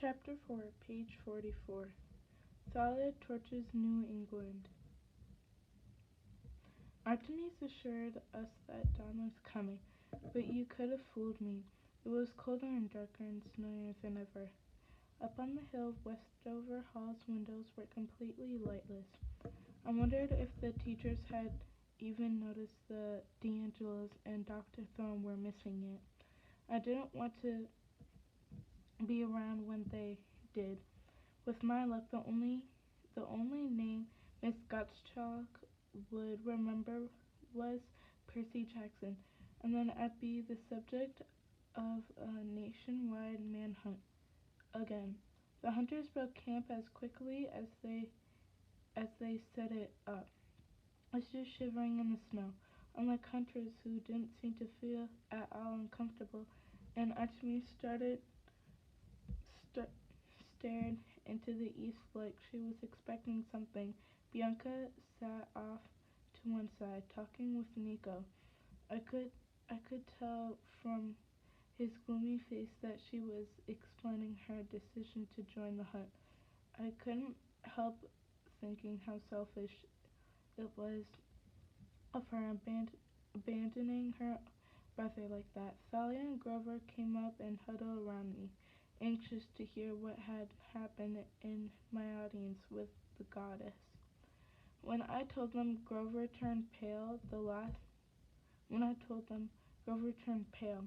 Chapter 4, page 44. Thalia torches New England. Artemis assured us that dawn was coming, but you could have fooled me. It was colder and darker and snowier than ever. Up on the hill, Westover Hall's windows were completely lightless. I wondered if the teachers had even noticed the D'Angelos and Dr. Thorne were missing yet. I didn't want to be around when they did. With my luck, the only name Miss Gottschalk would remember was Percy Jackson, and then I'd be the subject of a nationwide manhunt again. The hunters broke camp as quickly as they set it up. I stood shivering in the snow, unlike hunters who didn't seem to feel at all uncomfortable, and Artemis stared into the east like she was expecting something. Bianca sat off to one side, talking with Nico. I could tell from his gloomy face that she was explaining her decision to join the hunt. I couldn't help thinking how selfish it was of her abandoning her brother like that. Thalia and Grover came up and huddled around me, anxious to hear what had happened in my audience with the goddess. When I told them, Grover turned pale. When I told them, Grover turned pale.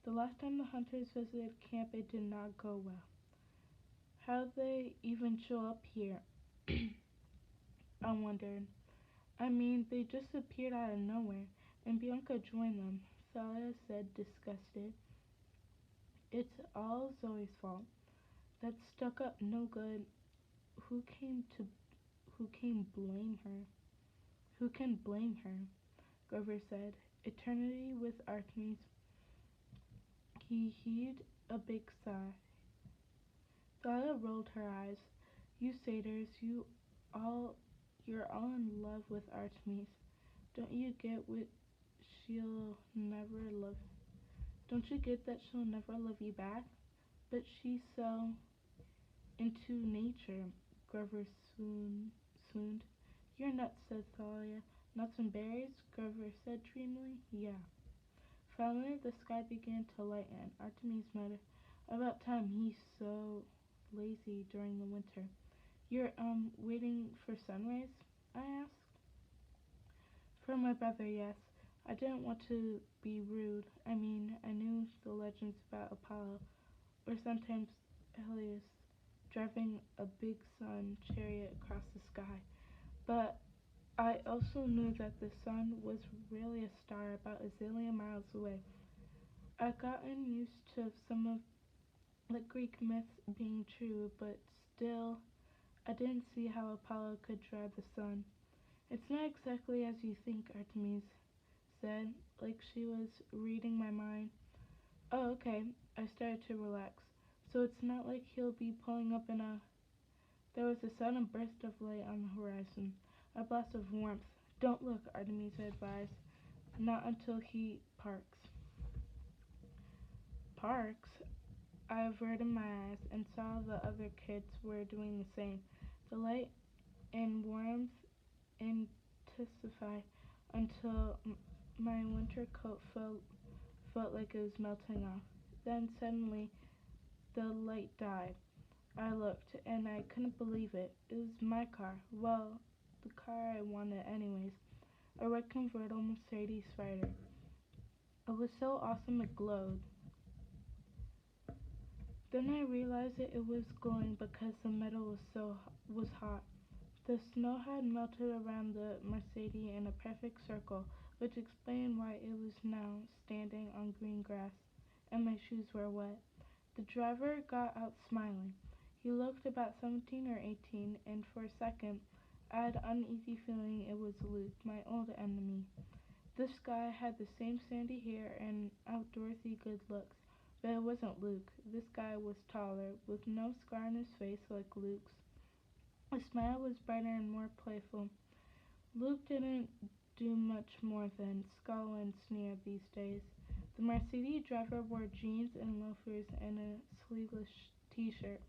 The last time the hunters visited camp, it did not go well. How'd they even show up here? I wondered. I mean, they just appeared out of nowhere, and Bianca joined them, Thalia said, disgusted. It's all Zoe's fault. That stuck-up no-good. Who came to who can blame her? Who can blame her? Grover said. Eternity with Artemis. He heaved a big sigh. Thalia rolled her eyes. You satyrs, all you're all in love with Artemis. Don't you get what she'll never love don't you get that she'll never love you back? But she's so into nature, Grover swooned. You're nuts, said Thalia. Nuts and berries? Grover said dreamily. Yeah. Finally, the sky began to lighten. Artemis muttered, about time, he's so lazy during the winter. You're, waiting for sunrise? I asked. For my brother, yes. I didn't want to be rude. I mean, I knew the legends about Apollo, or sometimes Helios, driving a big sun chariot across the sky. But I also knew that the sun was really a star about a zillion miles away. I'd gotten used to some of the Greek myths being true, but still, I didn't see how Apollo could drive the sun. It's not exactly as you think, Artemis said, like she was reading my mind. Oh, okay. I started to relax. So it's not like he'll be pulling up in a... There was a sudden burst of light on the horizon, a blast of warmth. Don't look, Artemis advised. Not until he parks. Parks? I averted my eyes and saw the other kids were doing the same. The light and warmth intensified until my winter coat felt like it was melting off. Then suddenly the light died. I looked, and I couldn't believe it. It was my car. Well, the car I wanted anyways. A red convertible Mercedes Spider. It was so awesome it glowed. Then I realized it was glowing because the metal was hot. The snow had melted around the Mercedes in a perfect circle, which explained why it was now standing on green grass, and my shoes were wet. The driver got out smiling. He looked about 17 or 18, and for a second I had an uneasy feeling it was Luke, my old enemy. This guy had the same sandy hair and outdoorsy good looks, but it wasn't Luke. This guy was taller, with no scar on his face like Luke's. His smile was brighter and more playful. Luke didn't do much more than scowl and sneer these days. The Mercedes driver wore jeans and loafers and a sleeveless t-shirt.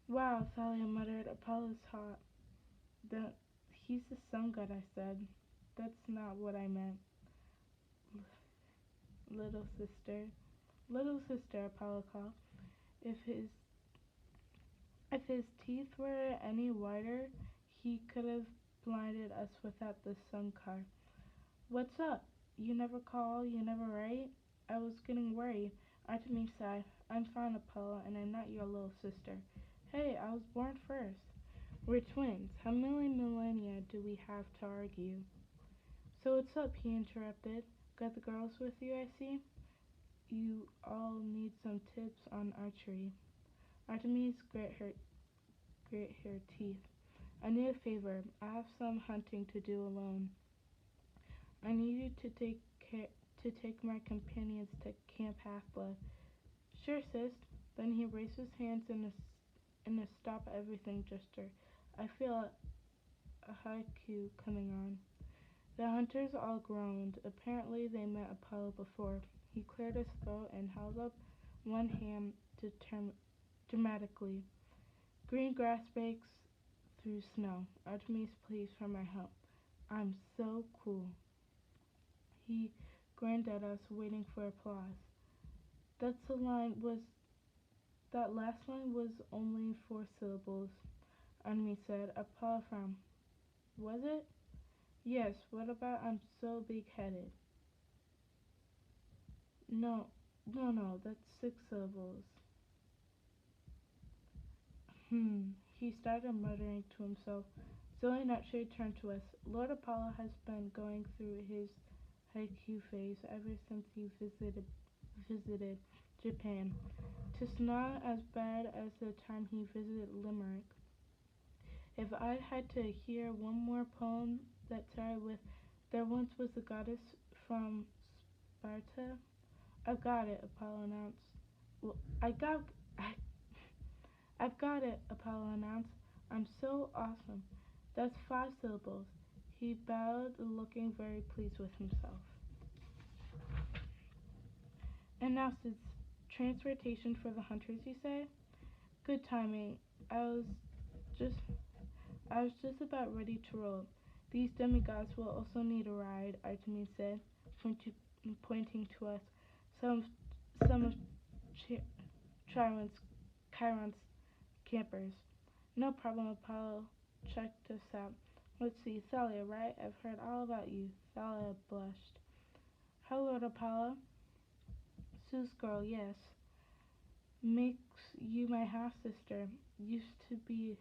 Wow, Thalia muttered. Apollo's hot. The, he's the sun god, I said. That's not what I meant. Little sister. Little sister, Apollo called. If his if his teeth were any whiter, he could have blinded us without the sun car. What's up? You never call, you never write? I was getting worried. Artemis sighed. I'm fine, Apollo, and I'm not your little sister. Hey, I was born first. We're twins. How many millennia do we have to argue? So what's up? He interrupted. Got the girls with you, I see? You all need some tips on archery. Artemis grit her teeth. I need a favor. I have some hunting to do alone. I need you to take my companions to Camp Half-Blood. Sure, sis. Then he raised his hands in a stop everything gesture. I feel a haiku coming on. The hunters all groaned. Apparently they met Apollo before. He cleared his throat and held up one hand dramatically. Green grass breaks through snow. Artemis, please, for my help. I'm so cool. He grinned at us, waiting for applause. That's the line was that last line was only 4 syllables, Artemis said. Apollo frowned. Was it? Yes, what about I'm so big-headed? No, no, that's 6 syllables. He started muttering to himself. Zoe naturally turned to us. Lord Apollo has been going through his haiku phase ever since he visited Japan. Tis not as bad as the time he visited Limerick. If I had to hear one more poem that started with "There once was a goddess from Sparta," I've got it, Apollo announced. Well, I, I've got it, Apollo announced. I'm so awesome. That's 5 syllables. He bowed, looking very pleased with himself. And now, since transportation for the hunters, you say? Good timing. I was just I was just about ready to roll. These demigods will also need a ride, Artemis said, pointing to us. Some some of Chiron's campers. No problem, Apollo checked us out. Let's see, Thalia, right? I've heard all about you. Thalia blushed. Hello, Apollo. Sue's girl, yes. Makes you my half sister. Used to be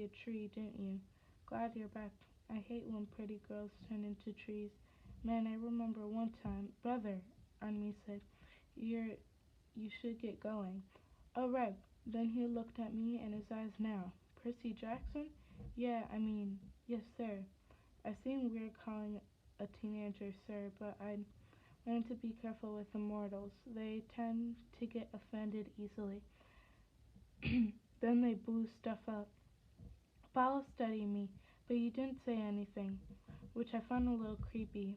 a tree, didn't you? Glad you're back. I hate when pretty girls turn into trees. Man, I remember one time. Brother, Artemis said, you should get going. Oh right. Then he looked at me and his eyes now. Percy Jackson? Yeah, I mean, yes sir. I seem weird calling a teenager sir, but I learn to be careful with immortals. They tend to get offended easily. Then they blew stuff up. Apollo studied me, but he didn't say anything, which I found a little creepy.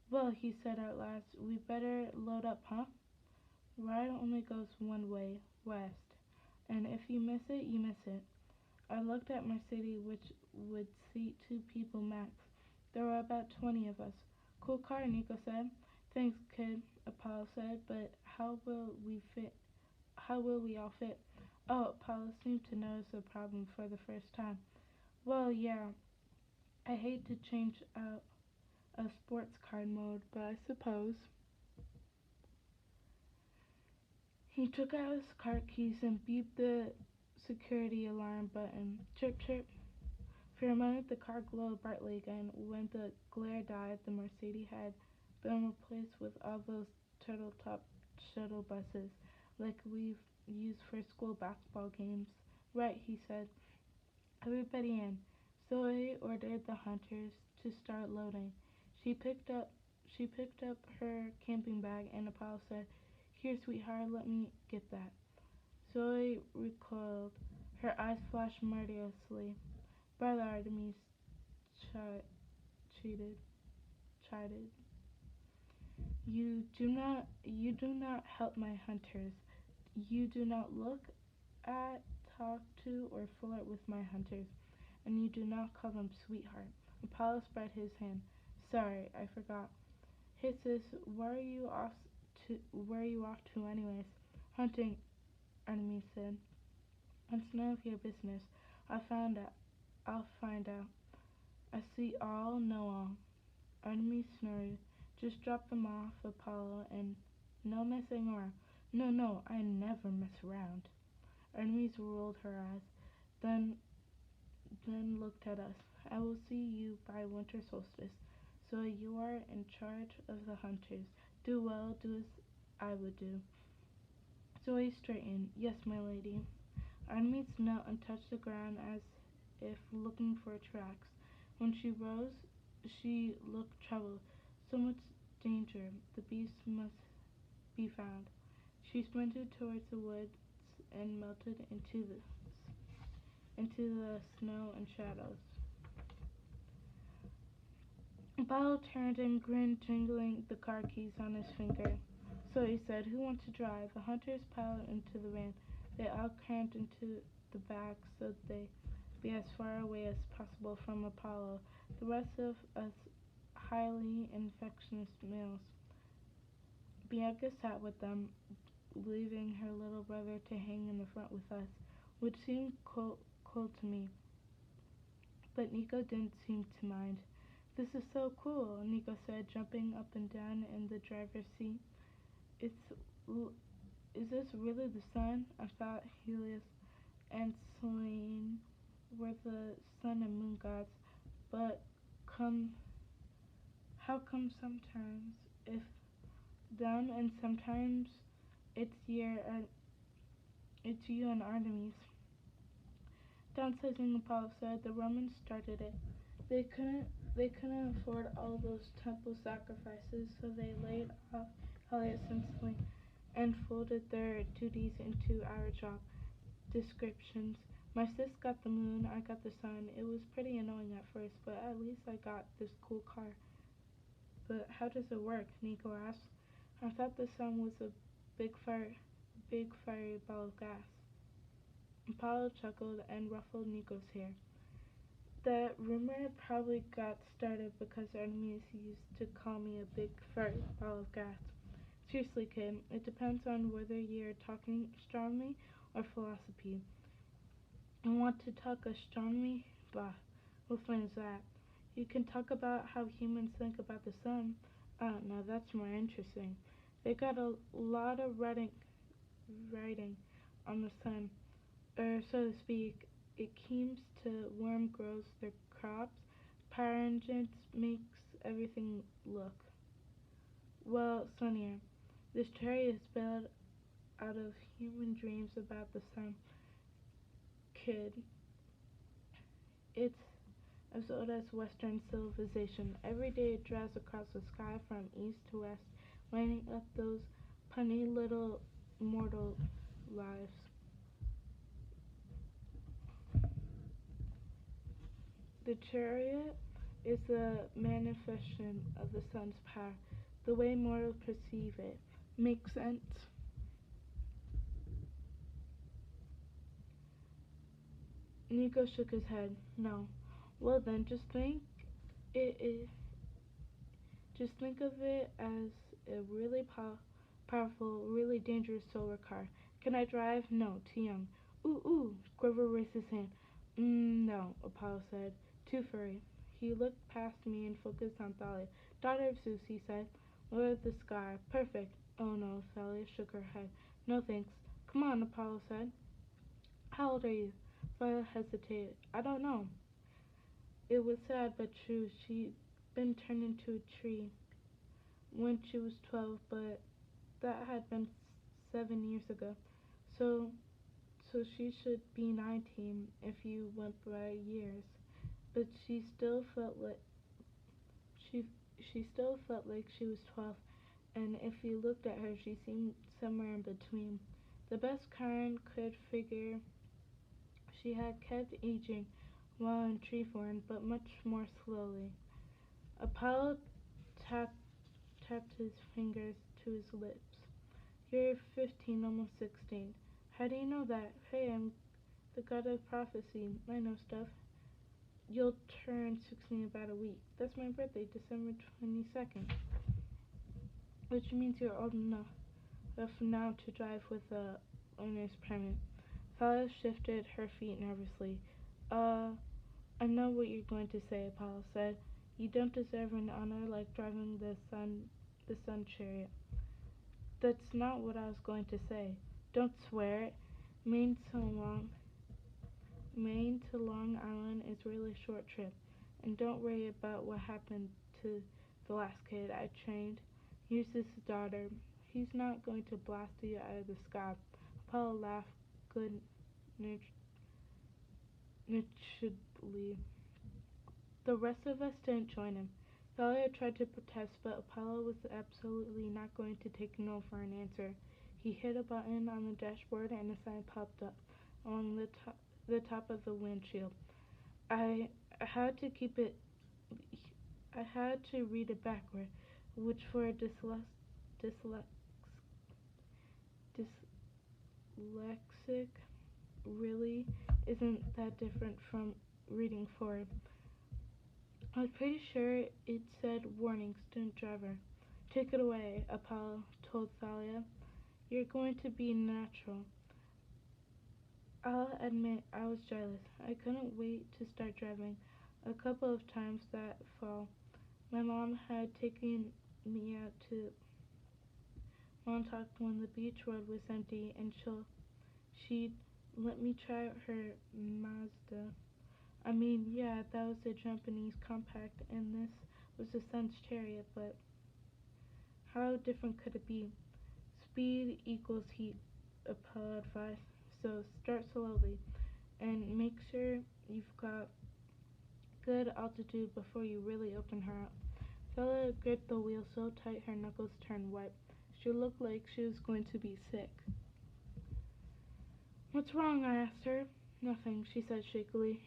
Well, he said at last, we better load up, huh? Ride only goes one way, west, and if you miss it, you miss it. I looked at my city, which would seat 2 people max. There were about 20 of us. Cool car, Nico said. Thanks, kid, Apollo said, but how will we all fit? Oh, Apollo seemed to notice the problem for the first time. Well, yeah, I hate to change out a sports card mode, but I suppose. He took out his car keys and beeped the security alarm button. Chirp, chirp. For a moment, the car glowed brightly again. When the glare died, the Mercedes had been replaced with all those turtle-top shuttle buses, like we've used for school basketball games. Right, he said. Everybody in. Zoe ordered the hunters to start loading. She picked up she picked up her camping bag and Apollo said, "Here, sweetheart, let me get that." Zoe recoiled. Her eyes flashed murderously. Brother, Artemis chi- cheated, chided. You do not help my hunters. You do not look at, talk to, or flirt with my hunters, and you do not call them sweetheart. Apollo spread his hand. Sorry, I forgot. Hey sis, where are you off to anyways? Hunting, Artemis said. It's none of your business. I'll find out. I see all, know all. Artemis snorted. Just drop them off, Apollo, and no messing around. No, no, I never mess around. Artemis rolled her eyes, then looked at us. I will see you by winter solstice. So you are in charge of the hunters. Do well, do as I would do. Zoe straightened. Yes, my lady. Artemis knelt and touched the ground as if looking for tracks. When she rose, she looked troubled. So much danger. The beast must be found. She sprinted towards the woods and melted into the snow and shadows. Apollo turned and grinned, jingling the car keys on his finger. So he said, Who wants to drive? The hunters piled into the van. They all crammed into the back so they'd be as far away as possible from Apollo, the rest of us highly infectious males. Bianca sat with them, leaving her little brother to hang in the front with us, which seemed cold to me. But Nico didn't seem to mind. This is so cool, Nico said, jumping up and down in the driver's seat. It's is this really the sun? I thought Helios and Selene were the sun and moon gods, but come how come sometimes if them and sometimes it's it's you and Artemis. Downsizing, Apollo said, the Romans started it. They couldn't afford all those temple sacrifices, so they laid off Helios and Selene and folded their duties into our job descriptions. My sis got the moon, I got the sun. It was pretty annoying at first, but at least I got this cool car. But how does it work? Nico asked. I thought the sun was a big fiery ball of gas. Apollo chuckled and ruffled Nico's hair. That rumor probably got started because Artemis used to call me a big fiery ball of gas. Seriously, kid, it depends on whether you're talking astronomy or philosophy. I want to talk astronomy? Bah, what fun is that? You can talk about how humans think about the sun. Now that's more interesting. They got a lot of writing on the sun, or so to speak. It keeps to worm grows their crops. Pyrogens makes everything look, well, sunnier. This cherry is built out of human dreams about the sun. Kid, it's as old as Western civilization. Every day it drives across the sky from east to west, lighting up those punny little mortal lives. The chariot is the manifestation of the sun's power, the way mortals perceive it. Makes sense? Nico shook his head. No. Well then, it, just think of it as a really powerful, really dangerous solar car. Can I drive? No, too young. Ooh, Grover raised his hand. No, Apollo said. Too furry. He looked past me and focused on Thalia. Daughter of Zeus, he said. Lord of the sky. Perfect. Oh no, Thalia shook her head. No thanks. Come on, Apollo said. How old are you? Thalia hesitated. I don't know. It was sad but true. She'd been turned into a tree when she was 12, but that had been 7 years ago. So, so she should be 19 if you went by years. But she she still felt like she was 12, and if you looked at her, she seemed somewhere in between. The best Karen could figure she had kept aging while in tree form, but much more slowly. Apollo tapped his fingers to his lips. You're 15, almost 16. How do you know that? Hey, I'm the god of prophecy. I know stuff. You'll turn 16 in about a week. That's my birthday, December 22nd. Which means you're old enough now to drive with a owner's permit. Thalia shifted her feet nervously. Uh, I know what you're going to say, Apollo said. You don't deserve an honor like driving the sun chariot. That's not what I was going to say. Don't swear it. Maine to Long Maine to Long Island is really a short trip, and don't worry about what happened to the last kid I trained. Here's his daughter. He's not going to blast you out of the sky. Apollo laughed good naturedly. The rest of us didn't join him. Thalia tried to protest, but Apollo was absolutely not going to take no for an answer. He hit a button on the dashboard and a sign popped up along the top of the windshield. I had to keep it. I had to read it backward, which for a dyslexic really isn't that different from reading forward. I was pretty sure it said warning, student driver. Take it away, Apollo told Thalia. You're going to be natural. I'll admit I was jealous. I couldn't wait to start driving. A couple of times that fall, my mom had taken me out to Montauk when the beach road was empty, and she'd let me try her Mazda. I mean, yeah, that was a Japanese compact, and this was the sun's chariot, but how different could it be? Speed equals heat, Apollo advised. So start slowly, and make sure you've got good altitude before you really open her up. Stella gripped the wheel so tight her knuckles turned white. She looked like she was going to be sick. What's wrong? I asked her. Nothing, she said shakily.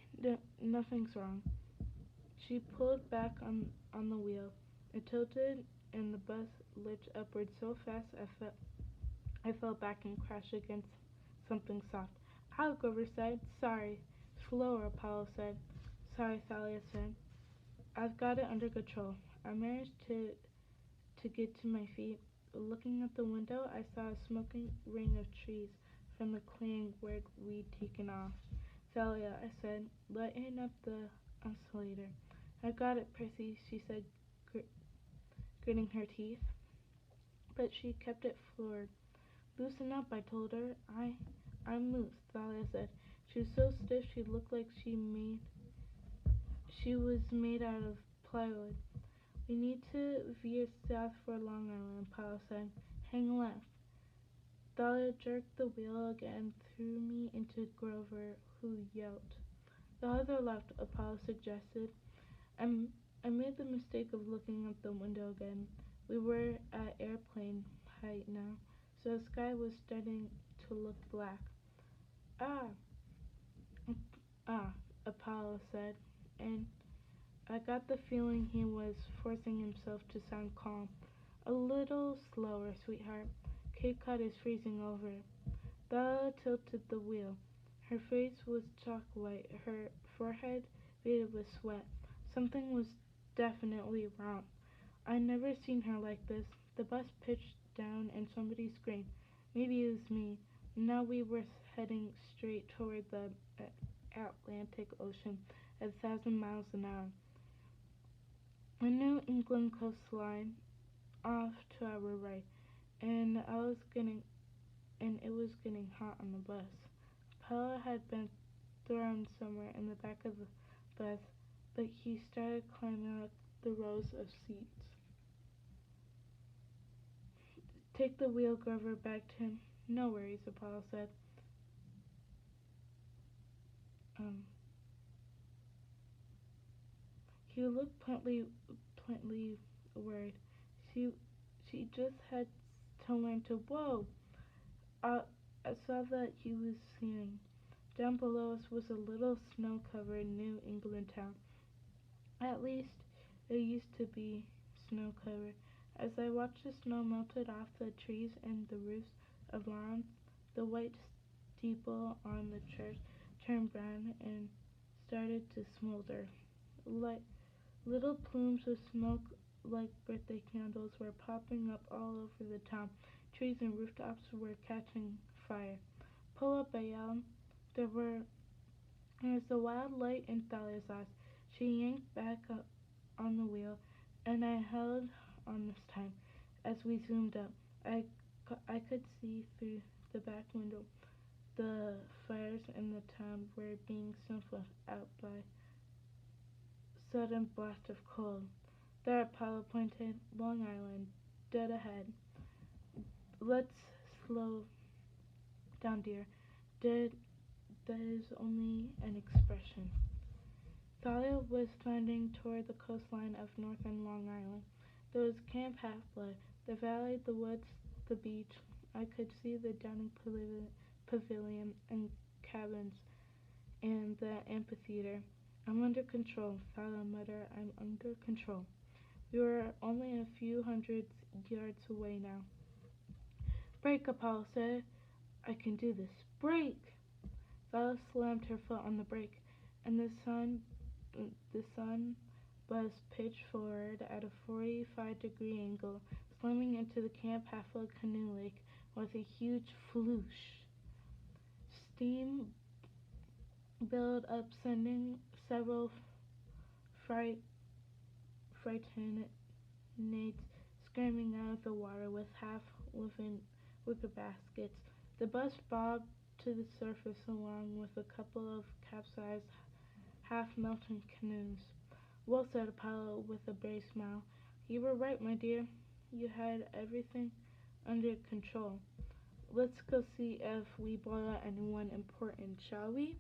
Nothing's wrong. She pulled back on the wheel. It tilted and the bus lurched upward so fast I fell back and crashed against something soft. Ow, Grover said. Sorry. Slower, Apollo said. Sorry, Thalia said. I've got it under control. I managed to get to my feet. Looking at the window, I saw a smoking ring of trees from the clearing where we'd taken off. Thalia, I said, lighten up the oscillator. I got it, Percy, she said, gritting her teeth. But she kept it floored. Loosen up, I told her. I'm loose, Thalia said. She was so stiff she looked like she was made out of plywood. We need to veer south for Long Island, Apollo said. Hang left. Thalia jerked the wheel again and threw me into Grover, who yelped. The other left, Apollo suggested. I made the mistake of looking out the window again. We were at airplane height now, so the sky was starting to look black. Ah, Apollo said, and I got the feeling he was forcing himself to sound calm. A little slower, sweetheart. Cape Cod is freezing over. Bella tilted the wheel. Her face was chalk white, her forehead beaded with sweat. Something was definitely wrong. I'd never seen her like this. The bus pitched down and somebody screamed. Maybe it was me. Now we were heading straight toward the Atlantic Ocean at 1,000 miles an hour. A New England coastline off to our right, and it was getting hot on the bus. Pella had been thrown somewhere in the back of the bus, but he started climbing up the rows of seats. Take the wheel, Grover begged him. No worries, Apollo said. He looked plainly worried. She just had to learn to. Whoa! I saw that he was singing. Down below us was a little snow-covered New England town. At least it used to be snow-covered. As I watched the snow melted off the trees and the roofs of lawns, the white steeple on the church turned brown and started to smolder. Like little plumes of smoke like birthday candles were popping up all over the town. Trees and rooftops were catching fire. Pull up, I yelled. There was a wild light in Thalia's eyes. She yanked back up on the wheel, and I held on this time. As we zoomed up, I could see through the back window. The fires in the town were being snuffed out by sudden blast of cold. There Apollo pointed. Long Island, dead ahead. Let's slow down, dear. Dead, that is only an expression. Thalia was thundering toward the coastline of northern Long Island. There was Camp Half-Blood, the valley, the woods, the beach. I could see the dining pavilion and cabins and the amphitheater. I'm under control, Thalia muttered. I'm under control. We were only a few hundred yards away now. Brake, Apollo said. I can do this. Brake! Thalia slammed her foot on the brake, and the sun buzzed pitch forward at a 45-degree angle, slamming into the Camp Half-Blood canoe lake with a huge floosh. Steam billowed up, sending several frightened natives screaming out of the water with half-living wicker baskets. The bus bobbed to the surface along with a couple of capsized, half-melting canoes. Well said, Apollo, with a brave smile. You were right, my dear. You had everything under control. Let's go see if we boil anyone important, shall we?